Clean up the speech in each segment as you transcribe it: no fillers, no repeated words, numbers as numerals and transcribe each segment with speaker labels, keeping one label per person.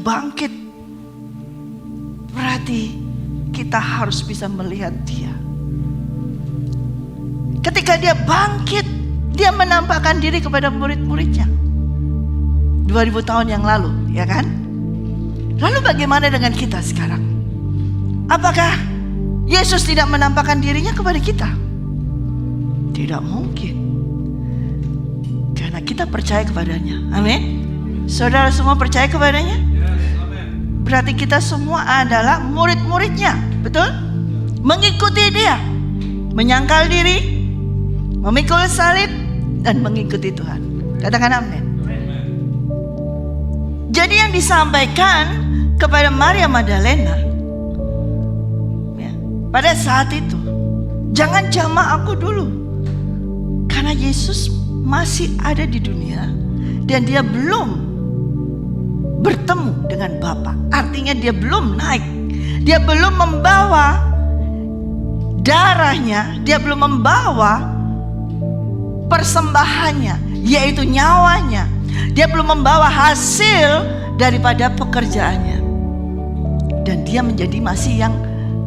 Speaker 1: bangkit, berarti kita harus bisa melihat dia. Ketika dia bangkit, dia menampakkan diri kepada murid-muridnya 2000 tahun yang lalu, ya kan? Lalu bagaimana dengan kita sekarang? Apakah Yesus tidak menampakkan dirinya kepada kita? Tidak mungkin, karena kita percaya kepadanya. Amin. Saudara semua percaya kepadanya? Berarti kita semua adalah murid-muridnya, betul? Mengikuti dia, menyangkal diri, memikul salib, dan mengikuti Tuhan. Katakan amin. Jadi yang disampaikan kepada Maria Magdalena, ya, pada saat itu, jangan jamah aku dulu, karena Yesus masih ada di dunia dan dia belum bertemu dengan Bapa. Artinya dia belum naik, dia belum membawa darahnya, dia belum membawa persembahannya, yaitu nyawanya. Dia belum membawa hasil daripada pekerjaannya. Dan dia menjadi masih yang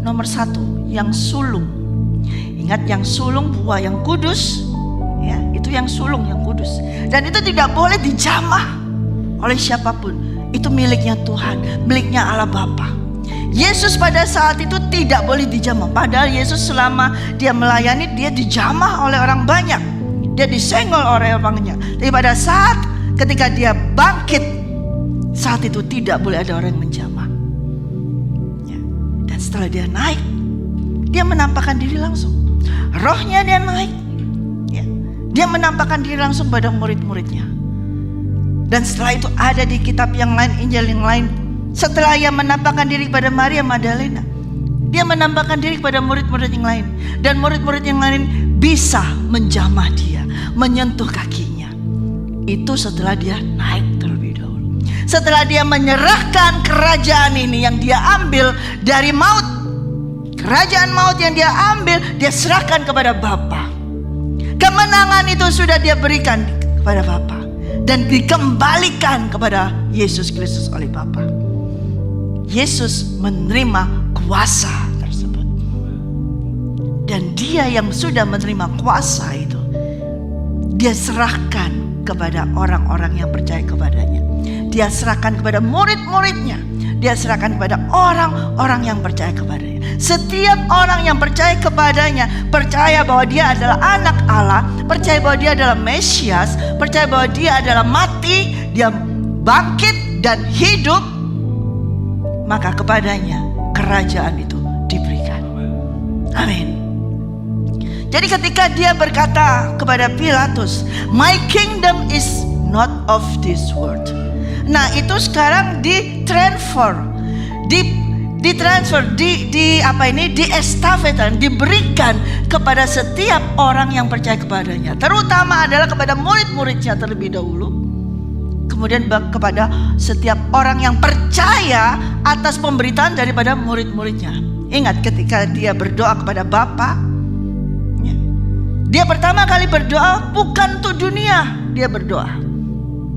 Speaker 1: nomor 1, yang sulung. Ingat, yang sulung buah yang kudus, ya, itu yang sulung yang kudus. Dan itu tidak boleh dijamah oleh siapapun. Itu miliknya Tuhan, miliknya Allah Bapa. Yesus pada saat itu tidak boleh dijamah. Padahal Yesus selama dia melayani, dia dijamah oleh orang banyak, dia disenggol oleh orang banyak. Tapi pada saat ketika dia bangkit, saat itu tidak boleh ada orang yang menjamah, ya. Dan setelah dia naik, dia menampakkan diri langsung. Rohnya dia naik, ya. Dia menampakkan diri langsung pada murid-muridnya. Dan setelah itu ada di kitab yang lain, Injil yang lain, setelah ia menampakkan diri kepada Maria Magdalena, dia menampakkan diri kepada murid-murid yang lain. Dan murid-murid yang lain bisa menjamah dia, menyentuh kakinya. Itu setelah dia naik terlebih dahulu. Setelah dia menyerahkan kerajaan ini yang dia ambil dari maut. Kerajaan maut yang dia ambil, dia serahkan kepada Bapa. Kemenangan itu sudah dia berikan kepada Bapa dan dikembalikan kepada Yesus Kristus oleh Bapa. Yesus menerima kuasa tersebut. Dan dia yang sudah menerima kuasa itu, dia serahkan kepada orang-orang yang percaya kepadanya. Dia serahkan kepada murid-muridnya. Dia serahkan kepada orang-orang yang percaya kepadanya. Setiap orang yang percaya kepadanya, percaya bahwa dia adalah anak Allah, percaya bahwa dia adalah Mesias, percaya bahwa dia adalah mati, dia bangkit dan hidup, maka kepadanya kerajaan itu diberikan. Amin. Jadi ketika dia berkata kepada Pilatus, "My kingdom is not of this world." Nah, itu sekarang ditransfer, diestafetan, diberikan kepada setiap orang yang percaya kepadanya. Terutama adalah kepada murid-muridnya terlebih dahulu. Kemudian kepada setiap orang yang percaya atas pemberitaan daripada murid-muridnya. Ingat, ketika dia berdoa kepada Bapa, dia pertama kali berdoa bukan untuk dunia. Dia berdoa,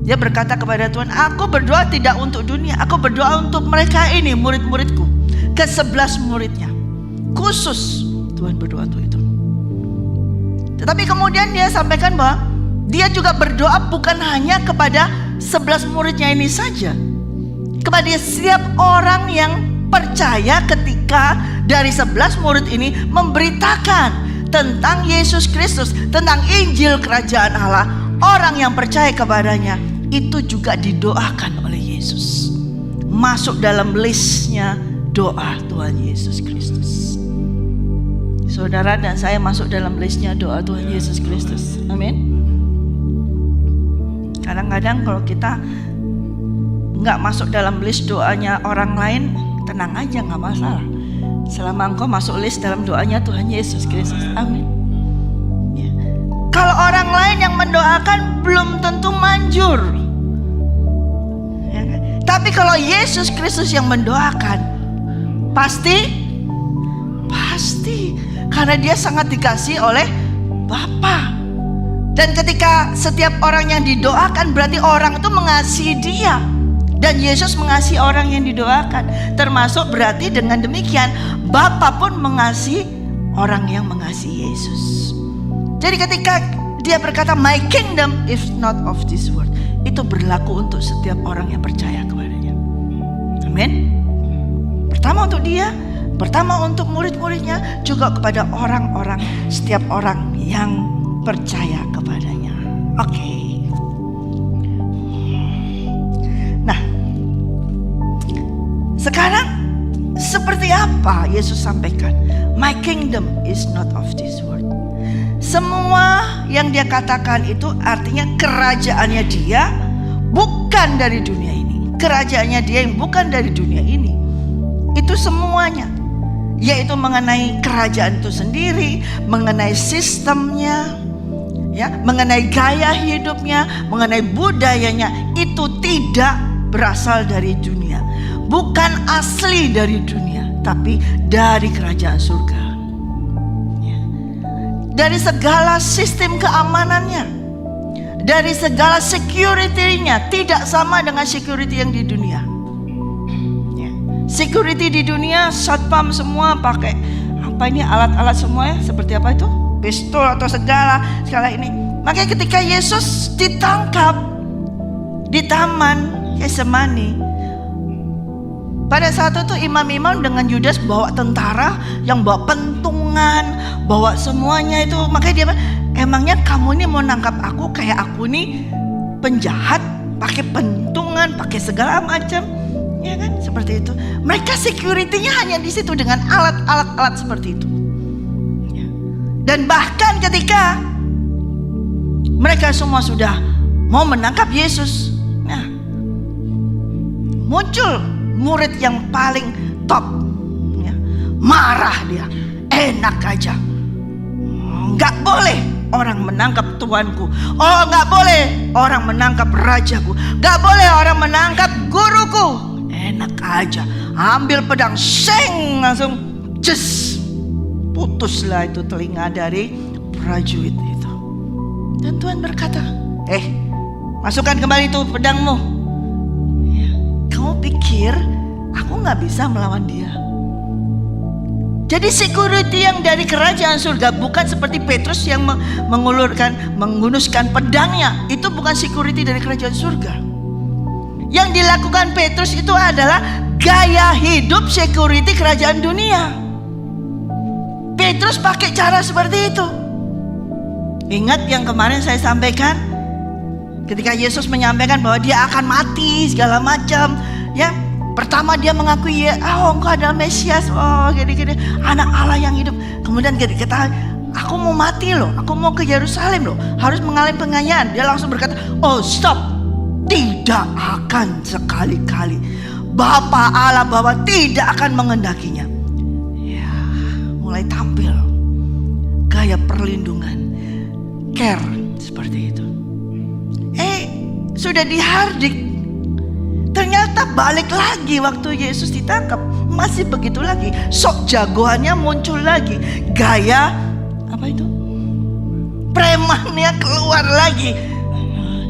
Speaker 1: dia berkata kepada Tuhan, "Aku berdoa tidak untuk dunia, aku berdoa untuk mereka ini, murid-muridku." Ke-11 muridnya khusus Tuhan berdoa untuk itu. Tetapi kemudian dia sampaikan bahwa dia juga berdoa bukan hanya kepada 11 muridnya ini saja, kepada setiap orang yang percaya ketika dari 11 murid ini memberitakan tentang Yesus Kristus, tentang Injil Kerajaan Allah. Orang yang percaya kepadanya itu juga didoakan oleh Yesus, masuk dalam listnya doa Tuhan Yesus Kristus. Saudara dan saya masuk dalam listnya doa Tuhan Yesus Kristus. Amin. Kadang-kadang kalau kita nggak masuk dalam list doanya orang lain, tenang aja, nggak masalah. Selama engkau masuk list dalam doanya Tuhan Yesus Kristus. Amin. Ya. Kalau orang lain yang mendoakan belum tentu manjur, ya kan? Tapi kalau Yesus Kristus yang mendoakan, pasti, karena dia sangat dikasihi oleh Bapa. Dan ketika setiap orang yang didoakan, berarti orang itu mengasihi dia. Dan Yesus mengasihi orang yang didoakan. Termasuk berarti dengan demikian Bapa pun mengasihi orang yang mengasihi Yesus. Jadi ketika dia berkata my kingdom is not of this world, itu berlaku untuk setiap orang yang percaya kepadanya. Amin. Pertama untuk dia, pertama untuk murid-muridnya, juga kepada orang-orang, setiap orang yang percaya kepadanya. Oke. Nah, sekarang seperti apa Yesus sampaikan? My kingdom is not of this world. Semua yang dia katakan itu artinya kerajaannya dia bukan dari dunia ini. Kerajaannya dia yang bukan dari dunia ini. Itu semuanya, yaitu mengenai kerajaan itu sendiri, mengenai sistemnya, ya, mengenai gaya hidupnya, mengenai budayanya, itu tidak berasal dari dunia, bukan asli dari dunia, tapi dari kerajaan surga. Ya. Dari segala sistem keamanannya, dari segala security-nya tidak sama dengan security yang di dunia. Security di dunia, satpam semua pakai apa ini, alat-alat semua ya, seperti apa itu, pistol atau segala ini. Makanya ketika Yesus ditangkap di taman Getsemani, pada saat itu imam-imam dengan Yudas bawa tentara yang bawa pentungan, bawa semuanya itu. Makanya dia bilang, emangnya kamu ini mau nangkap aku kayak aku nih penjahat, pakai pentungan, pakai segala macam. Ya kan, seperti itu. Mereka security-nya hanya di situ dengan alat-alat seperti itu. Ya. Dan bahkan ketika mereka semua sudah mau menangkap Yesus, nah, muncul murid yang paling top. Ya. Marah dia, enak aja. Nggak boleh orang menangkap tuanku. Oh, nggak boleh orang menangkap rajaku. Nggak boleh orang menangkap guruku. Enak aja, ambil pedang, seng, langsung jes, putuslah itu telinga dari prajurit itu. Dan Tuhan berkata, masukkan kembali itu pedangmu. Ya, kamu pikir aku gak bisa melawan dia? Jadi security yang dari kerajaan surga bukan seperti Petrus yang menggunuskan pedangnya. Itu bukan security dari kerajaan surga. Yang dilakukan Petrus itu adalah gaya hidup security kerajaan dunia. Petrus pakai cara seperti itu. Ingat yang kemarin saya sampaikan, ketika Yesus menyampaikan bahwa dia akan mati segala macam, ya. Pertama dia mengakui, engkau adalah Mesias, gini-gini, anak Allah yang hidup. Kemudian kita, aku mau mati loh, aku mau ke Yerusalem loh, harus mengalami penganiayaan. Dia langsung berkata, stop. Tidak akan sekali-kali. Bapa Allah bahwa tidak akan mengendakinya. Ya, mulai tampil gaya perlindungan, care seperti itu. Sudah dihardik. Ternyata balik lagi waktu Yesus ditangkap, masih begitu lagi. Sok jagoannya muncul lagi. Gaya apa itu? Premannya keluar lagi.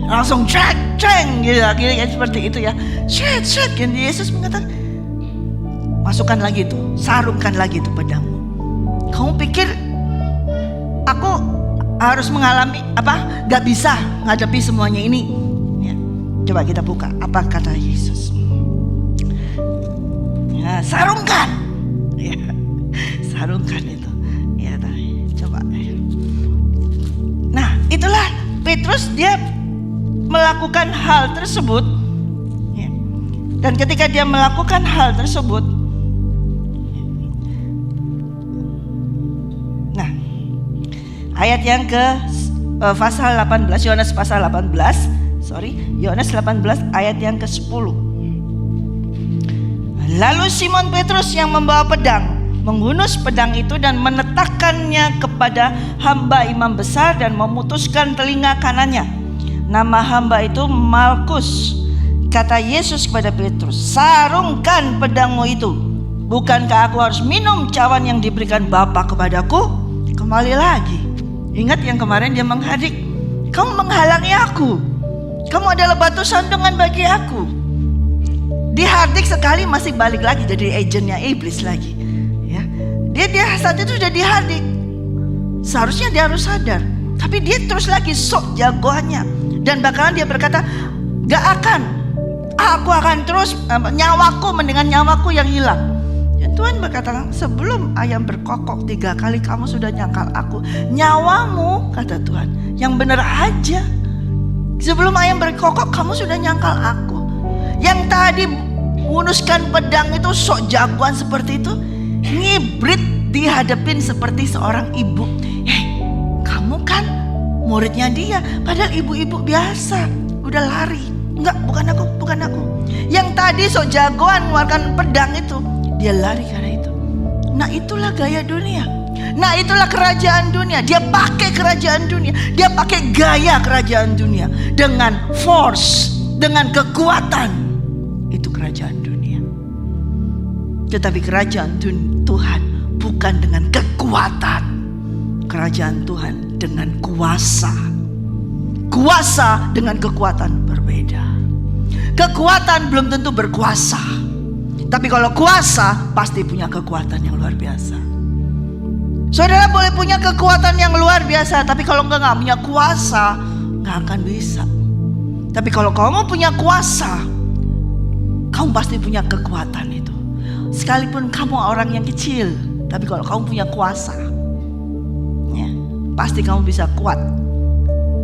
Speaker 1: Langsung ceng gitu, seperti itu ya. Shit, Yesus mengatakan, masukkan lagi itu, sarungkan lagi itu pedangmu. Kamu pikir aku harus mengalami apa? Gak bisa menghadapi semuanya ini. Ya, coba kita buka apa kata Yesus. Ya, sarungkan. Ya, sarungkan itu. Ya, coba. Nah, itulah Petrus, dia melakukan hal tersebut, ya. Dan ketika dia melakukan hal tersebut, nah, ayat yang ke pasal 18, Yohanes pasal 18, Yohanes 18 ayat yang ke-10. Lalu Simon Petrus yang membawa pedang menghunus pedang itu dan menetapkannya kepada hamba imam besar dan memutuskan telinga kanannya. Nama hamba itu Malkus. Kata Yesus kepada Petrus, sarungkan pedangmu itu. Bukankah aku harus minum cawan yang diberikan Bapa kepadaku? Kembali lagi, ingat yang kemarin dia menghadik. Kamu menghalangi aku. Kamu adalah batu sandungan bagi aku. Dihardik sekali masih balik lagi jadi agennya iblis lagi. Ya, dia saat itu sudah dihardik. Seharusnya dia harus sadar, tapi dia terus lagi sok jagoannya. Dan bakalan dia berkata, gak akan, aku akan terus nyawaku mendingan nyawaku yang hilang. Dan Tuhan berkata, sebelum ayam berkokok 3 kali kamu sudah nyangkal aku. Nyawamu, kata Tuhan, yang benar aja. Sebelum ayam berkokok kamu sudah nyangkal aku. Yang tadi unuskan pedang itu sok jagoan seperti itu, ngibrit dihadapin seperti seorang ibu. Kamu kan muridnya dia, padahal ibu-ibu biasa, udah lari. Enggak, bukan aku. Yang tadi sok jagoan mengeluarkan pedang itu, dia lari karena itu. Nah, itulah gaya dunia. Nah, itulah kerajaan dunia. Dia pakai kerajaan dunia, dia pakai gaya kerajaan dunia dengan force, dengan kekuatan. Itu kerajaan dunia. Tetapi kerajaan Tuhan bukan dengan kekuatan. Kerajaan Tuhan dengan kuasa. Kuasa dengan kekuatan berbeda. Kekuatan belum tentu berkuasa, tapi kalau kuasa pasti punya kekuatan yang luar biasa. Saudara boleh punya kekuatan yang luar biasa, tapi kalau enggak punya kuasa, nggak akan bisa. Tapi kalau kamu punya kuasa, kamu pasti punya kekuatan itu. Sekalipun kamu orang yang kecil, tapi kalau kamu punya kuasa, ya, pasti kamu bisa kuat.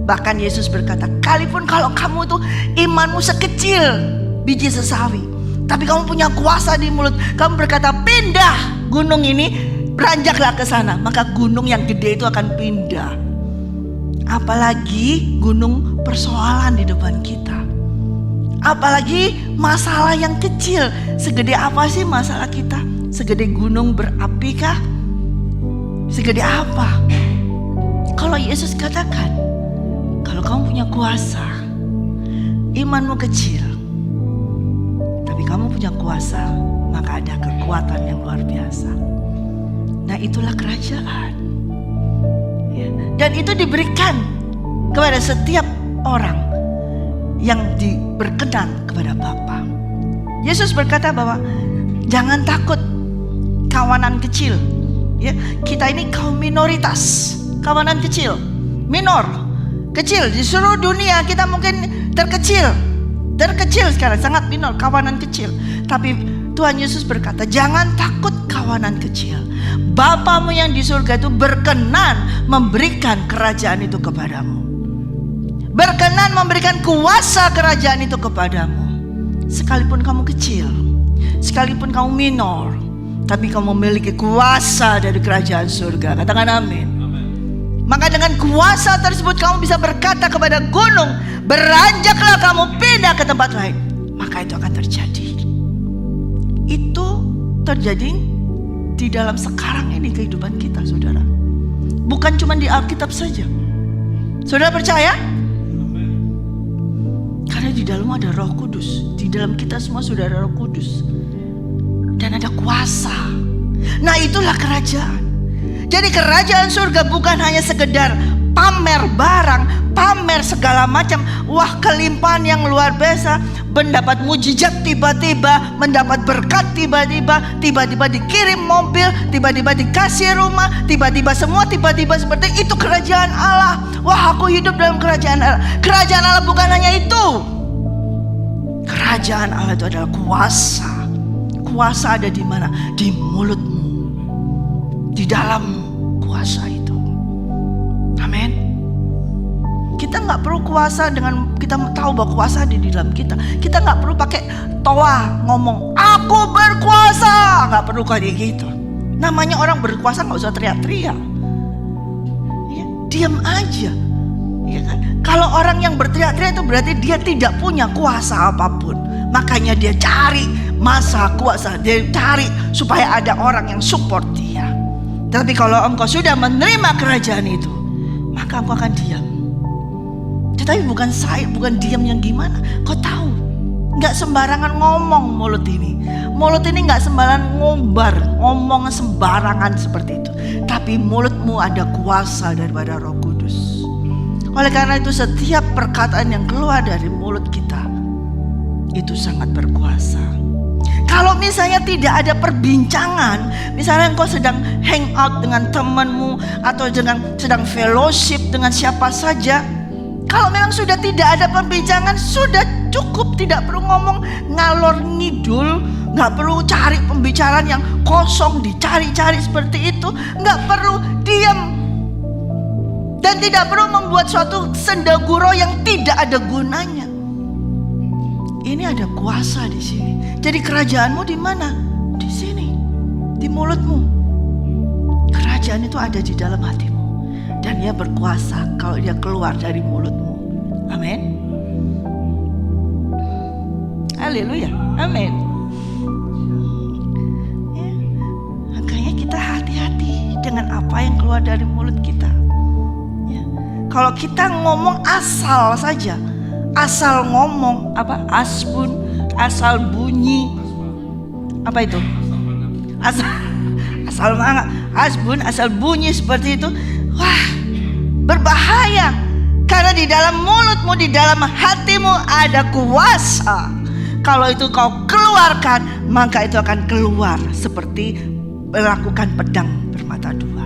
Speaker 1: Bahkan Yesus berkata, sekalipun kalau kamu tuh imanmu sekecil biji sesawi, tapi kamu punya kuasa di mulut, kamu berkata pindah gunung ini, beranjaklah ke sana, maka gunung yang gede itu akan pindah. Apalagi gunung persoalan di depan kita. Apalagi masalah yang kecil. Segede apa sih masalah kita? Segede gunung berapi kah? Segede apa? Kalau Yesus katakan, kalau kamu punya kuasa, imanmu kecil, tapi kamu punya kuasa, maka ada kekuatan yang luar biasa. Nah, itulah kerajaan. Ya. Dan itu diberikan kepada setiap orang yang berkenan kepada Bapa. Yesus berkata bahwa jangan takut kawanan kecil. Ya, kita ini kaum minoritas, kawanan kecil, minor, kecil. Di seluruh dunia kita mungkin terkecil sekarang, sangat minor, kawanan kecil. Tapi Tuhan Yesus berkata, jangan takut kawanan kecil. Bapamu yang di surga itu berkenan memberikan kerajaan itu kepadamu. Berkenan memberikan kuasa kerajaan itu kepadamu. Sekalipun kamu kecil, sekalipun kamu minor, tapi kamu memiliki kuasa dari kerajaan surga. Katakan amin. Maka dengan kuasa tersebut kamu bisa berkata kepada gunung, beranjaklah kamu pindah ke tempat lain. Maka itu akan terjadi. Itu terjadi di dalam sekarang ini kehidupan kita, saudara. Bukan cuma di Alkitab saja. Saudara percaya? Karena di dalam ada Roh Kudus. Di dalam kita semua sudah ada Roh Kudus. Dan ada kuasa. Nah, itulah kerajaan. Jadi kerajaan surga bukan hanya sekedar pamer barang, pamer segala macam. Wah, kelimpahan yang luar biasa. Mendapat mujizat tiba-tiba, mendapat berkat tiba-tiba, tiba-tiba dikirim mobil, tiba-tiba dikasih rumah, tiba-tiba semua tiba-tiba seperti itu kerajaan Allah. Wah, aku hidup dalam kerajaan Allah. Kerajaan Allah bukan hanya itu. Kerajaan Allah itu adalah kuasa. Kuasa ada di mana? Di mulutmu, di dalam kuasa itu. Amin. Kita nggak perlu kuasa dengan kita tahu bahwa kuasa ada di dalam kita. Kita nggak perlu pakai toa ngomong aku berkuasa, nggak perlu kayak gitu. Namanya orang berkuasa nggak usah teriak-teriak. Ya, diam aja. Ya kan? Kalau orang yang berteriak-teriak itu berarti dia tidak punya kuasa apapun. Makanya dia cari masa kuasa, dia cari supaya ada orang yang support dia. Tapi kalau engkau sudah menerima kerajaan itu, maka engkau akan diam. Tetapi bukan diam yang gimana. Kau tahu, nggak sembarangan ngomong mulut ini. Mulut ini nggak sembarangan ngomong sembarangan seperti itu. Tapi mulutmu ada kuasa daripada Roh Kudus. Oleh karena itu setiap perkataan yang keluar dari mulut kita itu sangat berkuasa. Kalau misalnya tidak ada perbincangan, misalnya engkau sedang hang out dengan temanmu atau sedang fellowship dengan siapa saja, kalau memang sudah tidak ada perbincangan, sudah cukup, tidak perlu ngomong ngalor ngidul, nggak perlu cari pembicaraan yang kosong dicari-cari seperti itu, nggak perlu diam, dan tidak perlu membuat suatu sendaguro yang tidak ada gunanya. Ini ada kuasa di sini. Jadi kerajaanmu di mana? Di sini, di mulutmu. Kerajaan itu ada di dalam hatimu, dan dia berkuasa kalau dia keluar dari mulutmu. Amin. Haleluya. Amin. Ya, makanya kita hati-hati dengan apa yang keluar dari mulut kita. Ya. Kalau kita ngomong asal saja, asal ngomong apa? Asbun, asal bunyi. Apa itu? Asal mangga, asbun, asal bunyi seperti itu. Wah, berbahaya. Karena di dalam mulutmu, di dalam hatimu ada kuasa. Kalau itu kau keluarkan, maka itu akan keluar seperti melakukan pedang bermata dua.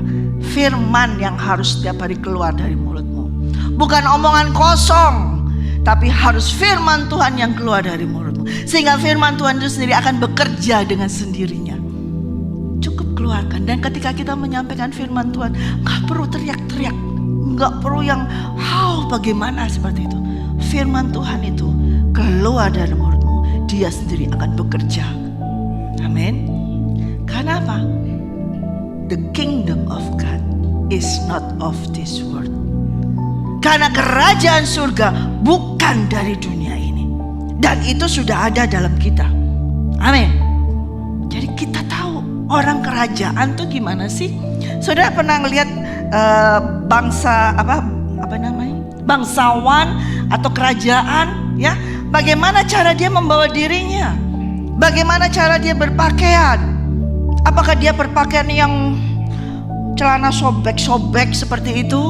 Speaker 1: Firman yang harus setiap hari keluar dari mulutmu. Bukan omongan kosong, tapi harus firman Tuhan yang keluar dari mulutmu. Sehingga firman Tuhan itu sendiri akan bekerja dengan sendirinya. Cukup keluarkan. Dan ketika kita menyampaikan firman Tuhan, gak perlu teriak-teriak, gak perlu yang bagaimana seperti itu. Firman Tuhan itu keluar dari mulutmu, dia sendiri akan bekerja. Amin. Karena apa? The kingdom of God is not of this world. Karena kerajaan surga bukan dari dunia ini, dan itu sudah ada dalam kita. Amin. Jadi kita tahu orang kerajaan tuh gimana sih? Saudara pernah ngelihat bangsa apa namanya? Bangsawan atau kerajaan, ya? Bagaimana cara dia membawa dirinya? Bagaimana cara dia berpakaian? Apakah dia berpakaian yang celana sobek-sobek seperti itu?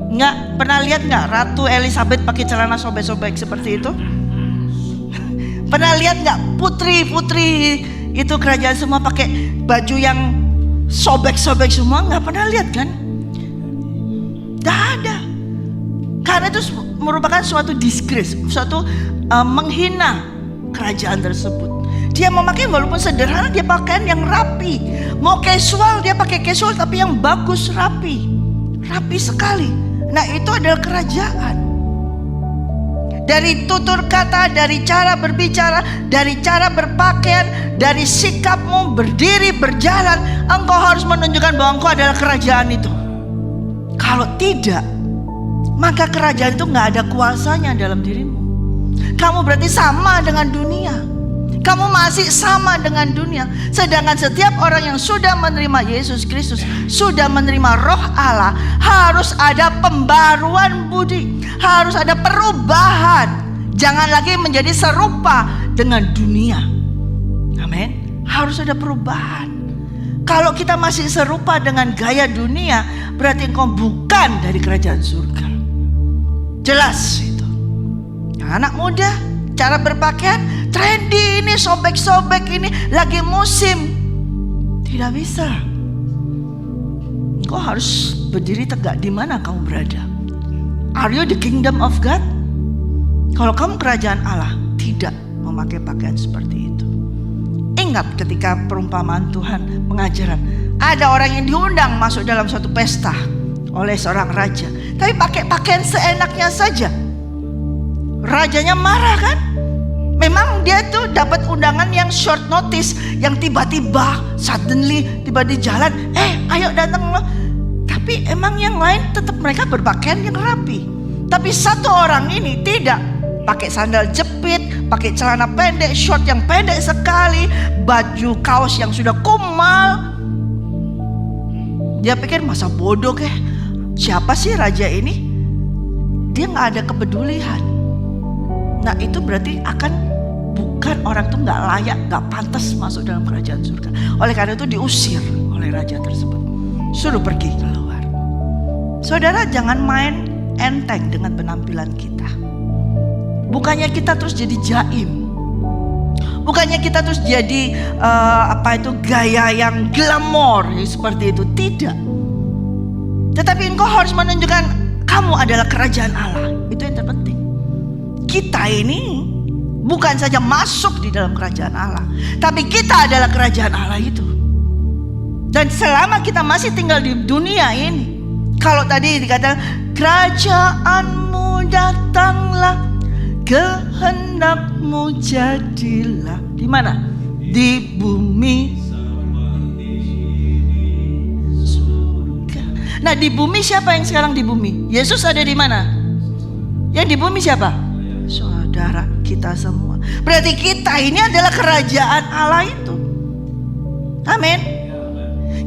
Speaker 1: Nggak, pernah lihat nggak Ratu Elizabeth pakai celana sobek-sobek seperti itu? Pernah lihat nggak putri-putri itu kerajaan semua pakai baju yang sobek-sobek semua? Nggak pernah lihat kan? Nggak ada. Karena itu merupakan suatu disgrace, suatu menghina kerajaan tersebut. Dia memakai walaupun sederhana, dia pakaian yang rapi. Mau casual, dia pakai casual tapi yang bagus, rapi sekali. Nah, itu adalah kerajaan. Dari tutur kata, dari cara berbicara, dari cara berpakaian, dari sikapmu berdiri, berjalan, engkau harus menunjukkan bahwa engkau adalah kerajaan itu. Kalau tidak, maka kerajaan itu gak ada kuasanya dalam dirimu. Kamu berarti sama dengan dunia. Kamu masih sama dengan dunia. Sedangkan setiap orang yang sudah menerima Yesus Kristus, sudah menerima Roh Allah, harus ada pembaruan budi, harus ada perubahan. Jangan lagi menjadi serupa dengan dunia. Amin. Harus ada perubahan. Kalau kita masih serupa dengan gaya dunia, berarti engkau bukan dari kerajaan surga. Jelas itu. Anak muda, cara berpakaian trendy ini, sobek-sobek ini, lagi musim. Tidak bisa. Kau harus berdiri tegak di mana kamu berada. Are you the kingdom of God? Kalau kamu kerajaan Allah, tidak memakai pakaian seperti itu. Ingat ketika perumpamaan Tuhan, pengajaran, ada orang yang diundang masuk dalam suatu pesta oleh seorang raja, tapi pakai pakaian seenaknya saja. Rajanya marah kan? Memang dia tuh dapat undangan yang short notice, yang tiba-tiba, suddenly, tiba di jalan, ayo datang loh. Tapi emang yang lain tetap mereka berpakaian yang rapi. Tapi satu orang ini tidak, pakai sandal jepit, pakai celana pendek, short yang pendek sekali, baju kaos yang sudah kumal. Dia pikir masa bodoh keh, siapa sih raja ini? Dia nggak ada kepedulian. Nah itu berarti bukan orang tuh nggak layak, nggak pantas masuk dalam kerajaan surga. Oleh karena itu diusir oleh raja tersebut, suruh pergi keluar. Saudara, jangan main enteng dengan penampilan kita. Bukannya kita terus jadi jaim, Bukannya kita terus jadi gaya yang glamor seperti itu. Tidak. Tetapi engkau harus menunjukkan kamu adalah kerajaan Allah. Itu yang terpenting. Kita ini bukan saja masuk di dalam kerajaan Allah, tapi kita adalah kerajaan Allah itu. Dan selama kita masih tinggal di dunia ini, kalau tadi dikatakan kerajaanmu datanglah, kehendakmu jadilah. Di mana? Di bumi surga. Nah, di bumi siapa yang sekarang di bumi? Yesus ada di mana? Yang di bumi siapa? Saudara kita semua. Berarti kita ini adalah kerajaan Allah itu. Amin.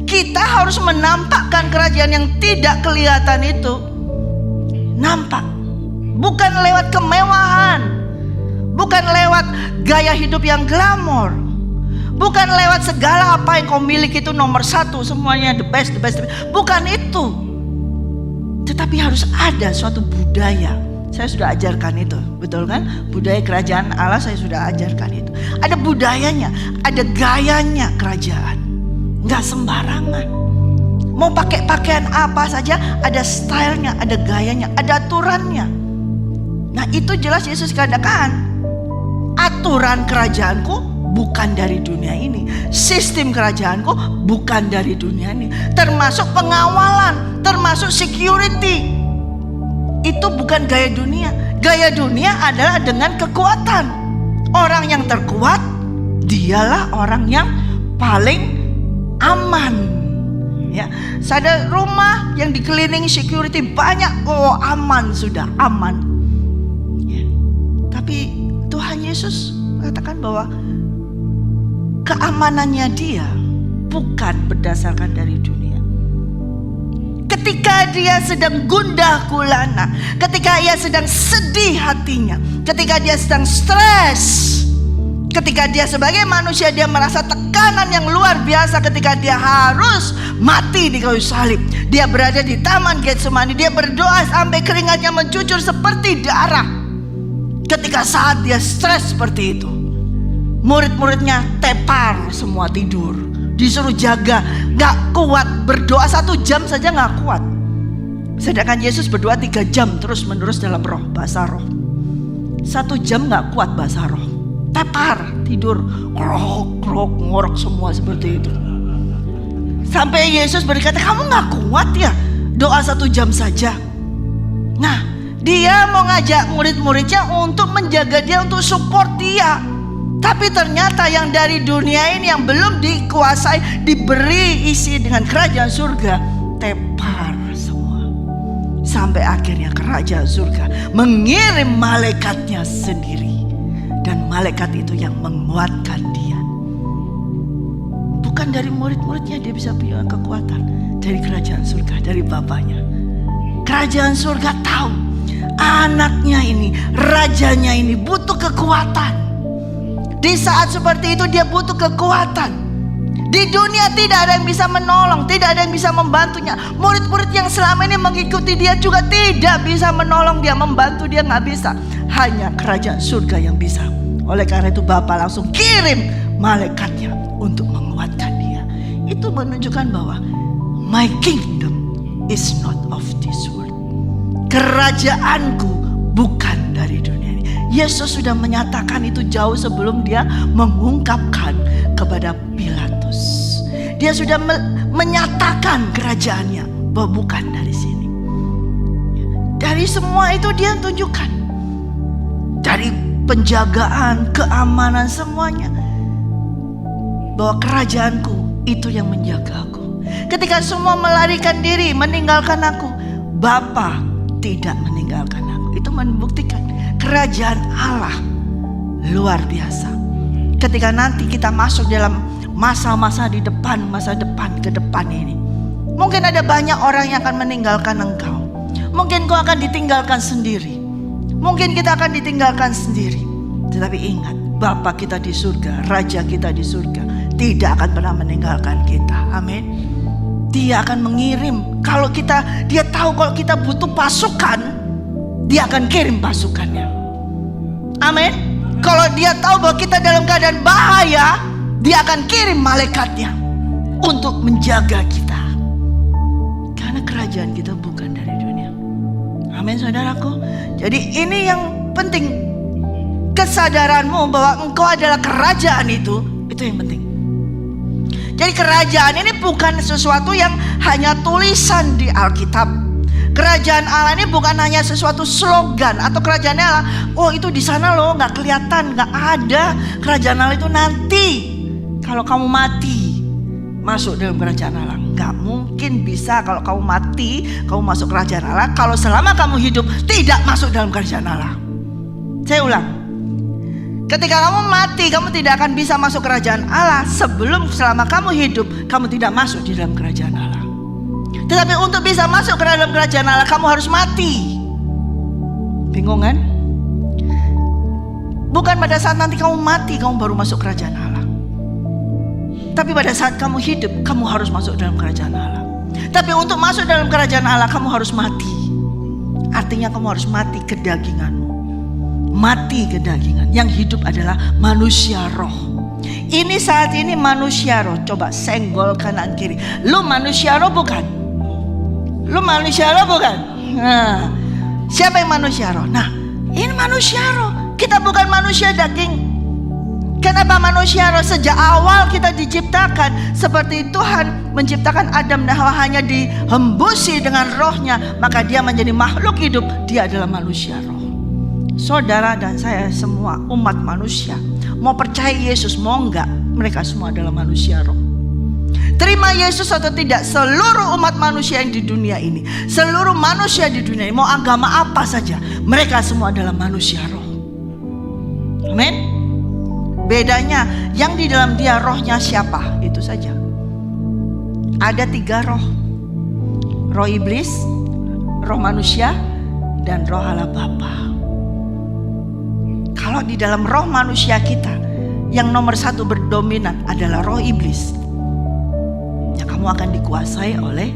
Speaker 1: Kita harus menampakkan kerajaan yang tidak kelihatan itu nampak. Bukan lewat kemewahan, bukan lewat gaya hidup yang glamor, bukan lewat segala apa yang kau miliki itu nomor satu, semuanya the best. Bukan itu. Tetapi harus ada suatu budaya. Saya sudah ajarkan itu, betul kan? Budaya kerajaan Allah saya sudah ajarkan itu. Ada budayanya, ada gayanya kerajaan. Nggak sembarangan. Mau pakai pakaian apa saja, ada stylenya, ada gayanya, ada aturannya. Nah, itu jelas Yesus katakan, aturan kerajaanku bukan dari dunia ini. Sistem kerajaanku bukan dari dunia ini. Termasuk pengawalan, termasuk security. Itu bukan gaya dunia. Gaya dunia adalah dengan kekuatan. Orang yang terkuat, dialah orang yang paling aman. Ya, ada rumah yang dikelilingi security banyak, oh aman, sudah aman. Ya. Tapi Tuhan Yesus mengatakan bahwa keamanannya dia bukan berdasarkan dari dunia. Ketika dia sedang gundah gulana, ketika ia sedang sedih hatinya, ketika dia sedang stres, ketika dia sebagai manusia dia merasa tekanan yang luar biasa, ketika dia harus mati di kayu salib, dia berada di taman Getsemani, dia berdoa sampai keringatnya mencucur seperti darah. Ketika saat dia stres seperti itu, murid-muridnya tepar semua tidur, disuruh jaga, gak kuat, berdoa 1 jam saja gak kuat. Sedangkan Yesus berdoa 3 jam terus menerus dalam roh, bahasa roh. 1 jam gak kuat bahasa roh, tepar, tidur, krok, ngorok semua seperti itu. Sampai Yesus berkata, kamu gak kuat ya doa 1 jam saja? Nah, dia mau ngajak murid-muridnya untuk menjaga dia, untuk support dia. Tapi ternyata yang dari dunia ini yang belum dikuasai, diberi isi dengan kerajaan surga, tepar semua. Sampai akhirnya kerajaan surga mengirim malaikatnya sendiri. Dan malaikat itu yang menguatkan dia. Bukan dari murid-muridnya dia bisa punya kekuatan. Dari kerajaan surga, dari Bapaknya. Kerajaan surga tahu anaknya ini, rajanya ini butuh kekuatan. Di saat seperti itu dia butuh kekuatan. Di dunia tidak ada yang bisa menolong, tidak ada yang bisa membantunya. Murid-murid yang selama ini mengikuti dia juga tidak bisa menolong dia, membantu dia, nggak bisa. Hanya kerajaan surga yang bisa. Oleh karena itu Bapa langsung kirim malaikatnya untuk menguatkan dia. Itu menunjukkan bahwa my kingdom is not of this world. Kerajaanku bukan dari dunia ini. Yesus sudah menyatakan itu jauh sebelum dia mengungkapkan kepada Pilatus. Dia sudah menyatakan kerajaannya bahwa bukan dari sini. Dari semua itu dia tunjukkan. Dari penjagaan, keamanan, semuanya. Bahwa kerajaanku itu yang menjaga aku. Ketika semua melarikan diri, meninggalkan aku, Bapa tidak meninggalkan aku. Itu membuktikan kerajaan Allah luar biasa. Ketika nanti kita masuk dalam masa-masa di depan, masa depan ke depan ini, mungkin ada banyak orang yang akan meninggalkan engkau. Mungkin kau akan ditinggalkan sendiri. Mungkin kita akan ditinggalkan sendiri. Tetapi ingat, Bapa kita di surga, Raja kita di surga, tidak akan pernah meninggalkan kita. Amin. Dia akan mengirim. Kalau dia tahu kalau kita butuh pasukan, dia akan kirim pasukannya. Amin. Kalau dia tahu bahwa kita dalam keadaan bahaya, dia akan kirim malaikatnya untuk menjaga kita. Karena kerajaan kita bukan dari dunia. Amin saudaraku. Jadi ini yang penting. Kesadaranmu bahwa engkau adalah kerajaan itu yang penting. Jadi kerajaan ini bukan sesuatu yang hanya tulisan di Alkitab. Kerajaan Allah ini bukan hanya sesuatu slogan atau kerajaan Allah. Oh itu di sana loh, nggak kelihatan, nggak ada. Kerajaan Allah itu nanti kalau kamu mati masuk dalam kerajaan Allah. Nggak mungkin bisa kalau kamu mati, kamu masuk kerajaan Allah. Kalau selama kamu hidup tidak masuk dalam kerajaan Allah. Saya ulang. Ketika kamu mati, kamu tidak akan bisa masuk kerajaan Allah. Selama kamu hidup, kamu tidak masuk di dalam kerajaan Allah. Tetapi untuk bisa masuk ke dalam kerajaan Allah, kamu harus mati. Bingung kan? Bukan pada saat nanti kamu mati, kamu baru masuk kerajaan Allah. Tapi pada saat kamu hidup, kamu harus masuk dalam kerajaan Allah. Tapi untuk masuk dalam kerajaan Allah, kamu harus mati. Artinya kamu harus mati ke daginganmu. Mati ke dagingan. Yang hidup adalah manusia roh. Ini saat ini manusia roh. Coba senggol kanan kiri. Lu manusia roh bukan? Lu manusia roh bukan? Nah, siapa yang manusia roh? Nah, ini manusia roh. Kita bukan manusia daging. Kenapa manusia roh? Sejak awal kita diciptakan seperti Tuhan menciptakan Adam dan Hawa, hanya dihembusi dengan rohnya, maka dia menjadi makhluk hidup. Dia adalah manusia roh. Saudara dan saya semua umat manusia, mau percaya Yesus mau enggak, mereka semua adalah manusia roh. Terima Yesus atau tidak, seluruh umat manusia yang di dunia ini, seluruh manusia di dunia ini, mau agama apa saja, mereka semua adalah manusia roh. Amin. Bedanya yang di dalam dia rohnya siapa, itu saja. Ada 3 roh. Roh iblis, roh manusia, dan roh Allah Bapa. Kalau di dalam roh manusia kita, yang nomor 1 berdominan adalah roh iblis, ya kamu akan dikuasai oleh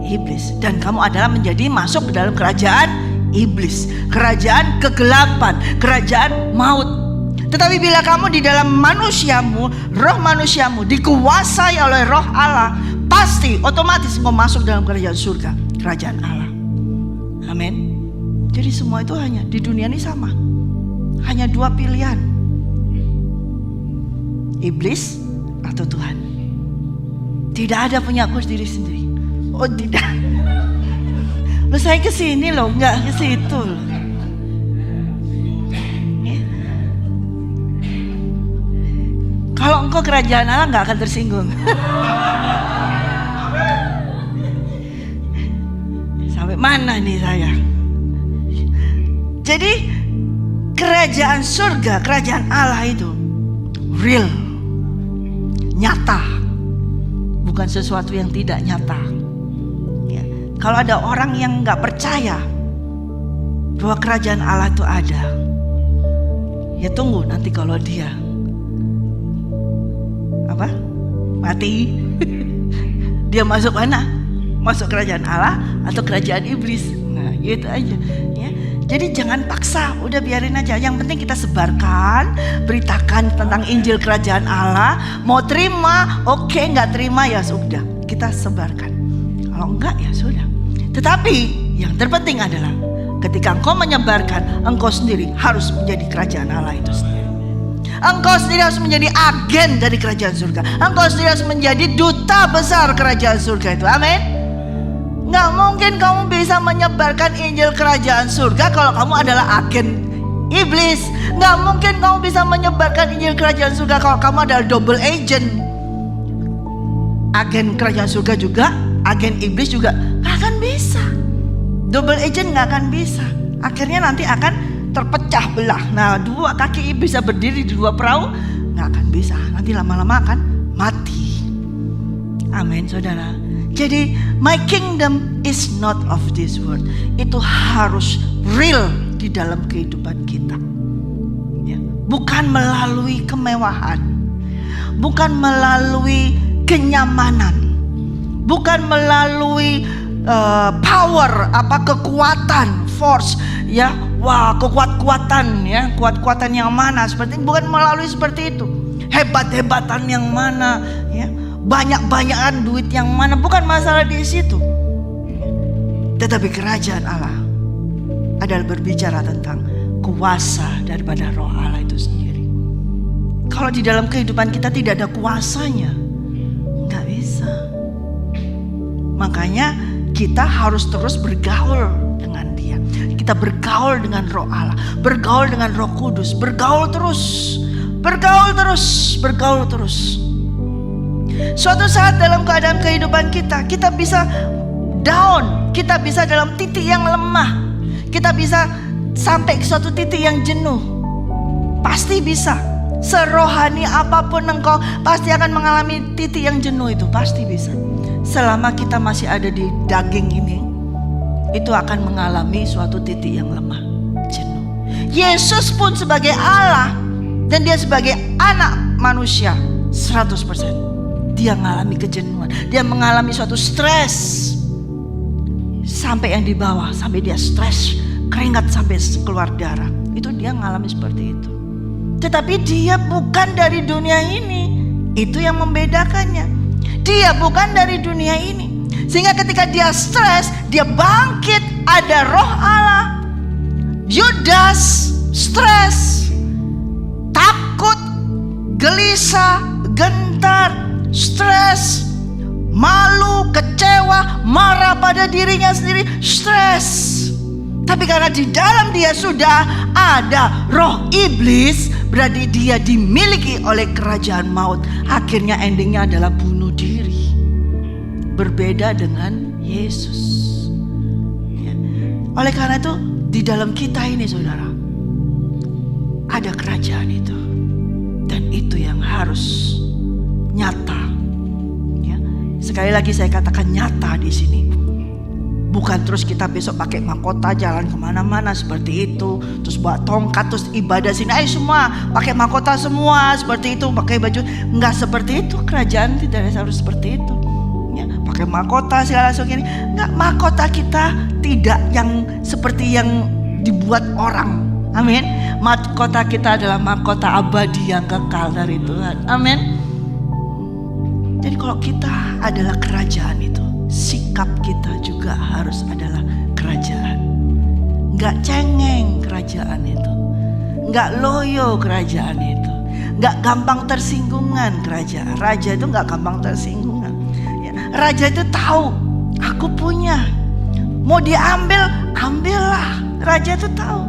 Speaker 1: iblis. Dan kamu adalah menjadi masuk ke dalam kerajaan iblis, kerajaan kegelapan, kerajaan maut. Tetapi bila kamu di dalam manusiamu, roh manusiamu dikuasai oleh roh Allah, pasti otomatis kamu masuk dalam kerajaan surga, kerajaan Allah. Amin. Jadi semua itu hanya di dunia ini sama. Hanya 2 pilihan, iblis atau Tuhan. Tidak ada punya aku diri sendiri. Oh tidak. Loh saya kesini loh, nggak ke situ loh. Kalau engkau kerajaan Allah nggak akan tersinggung. Sampai mana nih saya? Jadi kerajaan surga, kerajaan Allah itu real, nyata, bukan sesuatu yang tidak nyata. Ya. Kalau ada orang yang nggak percaya bahwa kerajaan Allah itu ada, ya tunggu nanti kalau dia mati, dia masuk mana? Masuk kerajaan Allah atau kerajaan iblis? Nah, gitu aja. Ya. Jadi jangan paksa, udah biarin aja. Yang penting kita sebarkan, beritakan tentang Injil Kerajaan Allah. Mau terima, oke, nggak terima ya sudah, kita sebarkan. Kalau enggak ya sudah. Tetapi yang terpenting adalah ketika engkau menyebarkan, engkau sendiri harus menjadi kerajaan Allah itu sendiri. Engkau sendiri harus menjadi agen dari kerajaan surga. Engkau sendiri harus menjadi duta besar kerajaan surga itu. Amin. Nggak mungkin kamu bisa menyebarkan Injil Kerajaan Surga kalau kamu adalah agen iblis. Nggak mungkin kamu bisa menyebarkan Injil Kerajaan Surga kalau kamu adalah double agent. Agen Kerajaan Surga juga, agen iblis juga. Nggak akan bisa. Double agent nggak akan bisa. Akhirnya nanti akan terpecah belah. Nah, 2 kaki iblis bisa berdiri di 2 perahu, nggak akan bisa. Nanti lama-lama akan mati. Amin, saudara. Jadi my kingdom is not of this world. Itu harus real di dalam kehidupan kita. Ya. Bukan melalui kemewahan, bukan melalui kenyamanan, bukan melalui power, kekuatan, force, ya, wah kekuatan ya, kuat-kuatan yang mana seperti, bukan melalui seperti itu. Hebat-hebatan yang mana ya, banyak-banyakan duit yang mana, bukan masalah di situ. Tetapi kerajaan Allah adalah berbicara tentang kuasa daripada Roh Allah itu sendiri. Kalau di dalam kehidupan kita tidak ada kuasanya, nggak bisa. Makanya kita harus terus bergaul dengan Dia. Kita bergaul dengan Roh Allah, bergaul dengan Roh Kudus, bergaul terus, bergaul terus, bergaul terus. Suatu saat dalam keadaan kehidupan kita, kita bisa down, kita bisa dalam titik yang lemah, kita bisa sampai ke suatu titik yang jenuh. Pasti bisa. Serohani apapun engkau pasti akan mengalami titik yang jenuh itu, pasti bisa. Selama kita masih ada di daging ini, itu akan mengalami suatu titik yang lemah, jenuh. Yesus pun sebagai Allah dan Dia sebagai anak manusia 100%. Dia mengalami kejenuhan, Dia mengalami suatu stres. Sampai yang di bawah, sampai dia stres, keringat sampai keluar darah. Itu dia mengalami seperti itu. Tetapi dia bukan dari dunia ini. Itu yang membedakannya. Dia bukan dari dunia ini. Sehingga ketika dia stres, dia bangkit, ada Roh Allah. Yudas stres, takut, gelisah, gentar, stres, malu, kecewa, marah pada dirinya sendiri, stres. Tapi karena di dalam dia sudah ada roh iblis, berarti dia dimiliki oleh kerajaan maut. Akhirnya endingnya adalah bunuh diri. Berbeda dengan Yesus ya. Oleh karena itu di dalam kita ini saudara, ada kerajaan itu. Dan itu yang harus nyata ya. Sekali lagi saya katakan nyata di sini. Bukan terus kita besok pakai mahkota jalan kemana-mana seperti itu, terus bawa tongkat terus ibadah sini, ayo semua pakai mahkota semua seperti itu, pakai baju. Enggak seperti itu, kerajaan tidak harus seperti itu ya, pakai mahkota segala sesuatu ini. Enggak, mahkota kita tidak yang seperti yang dibuat orang. Amin. Mahkota kita adalah mahkota abadi yang kekal dari Tuhan. Amin. Jadi kalau kita adalah kerajaan itu, sikap kita juga harus adalah kerajaan. Enggak cengeng kerajaan itu, enggak loyo kerajaan itu, enggak gampang tersinggungan kerajaan. Raja itu enggak gampang tersinggungan ya. Raja itu tahu aku punya, mau diambil ambillah. Raja itu tahu.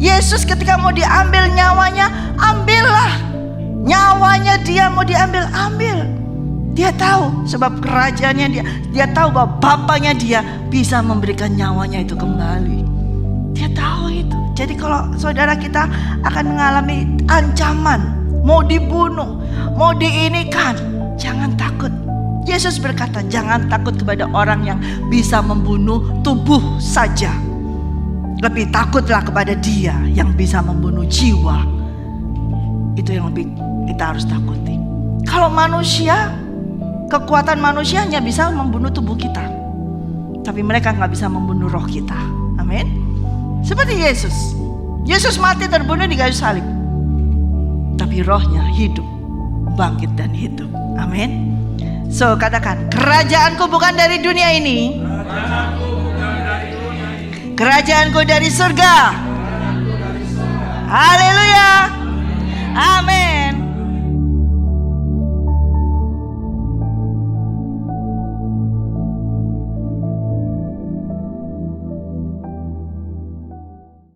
Speaker 1: Yesus ketika mau diambil nyawanya, ambillah. Nyawanya dia mau diambil, ambil. Dia tahu sebab kerajaannya dia tahu bahwa bapaknya dia bisa memberikan nyawanya itu kembali. Dia tahu itu. Jadi kalau saudara kita akan mengalami ancaman, mau dibunuh, mau diinikan, jangan takut. Yesus berkata, jangan takut kepada orang yang bisa membunuh tubuh saja. Lebih takutlah kepada Dia yang bisa membunuh jiwa. Itu yang lebih kita harus takuti. Kalau manusia, kekuatan manusia hanya bisa membunuh tubuh kita, tapi mereka nggak bisa membunuh roh kita. Amin. Seperti Yesus. Yesus mati terbunuh di kayu salib, tapi rohnya hidup, bangkit dan hidup. Amin. So katakan, kerajaanku bukan dari dunia ini. Kerajaanku dari surga. Haleluya. Amin.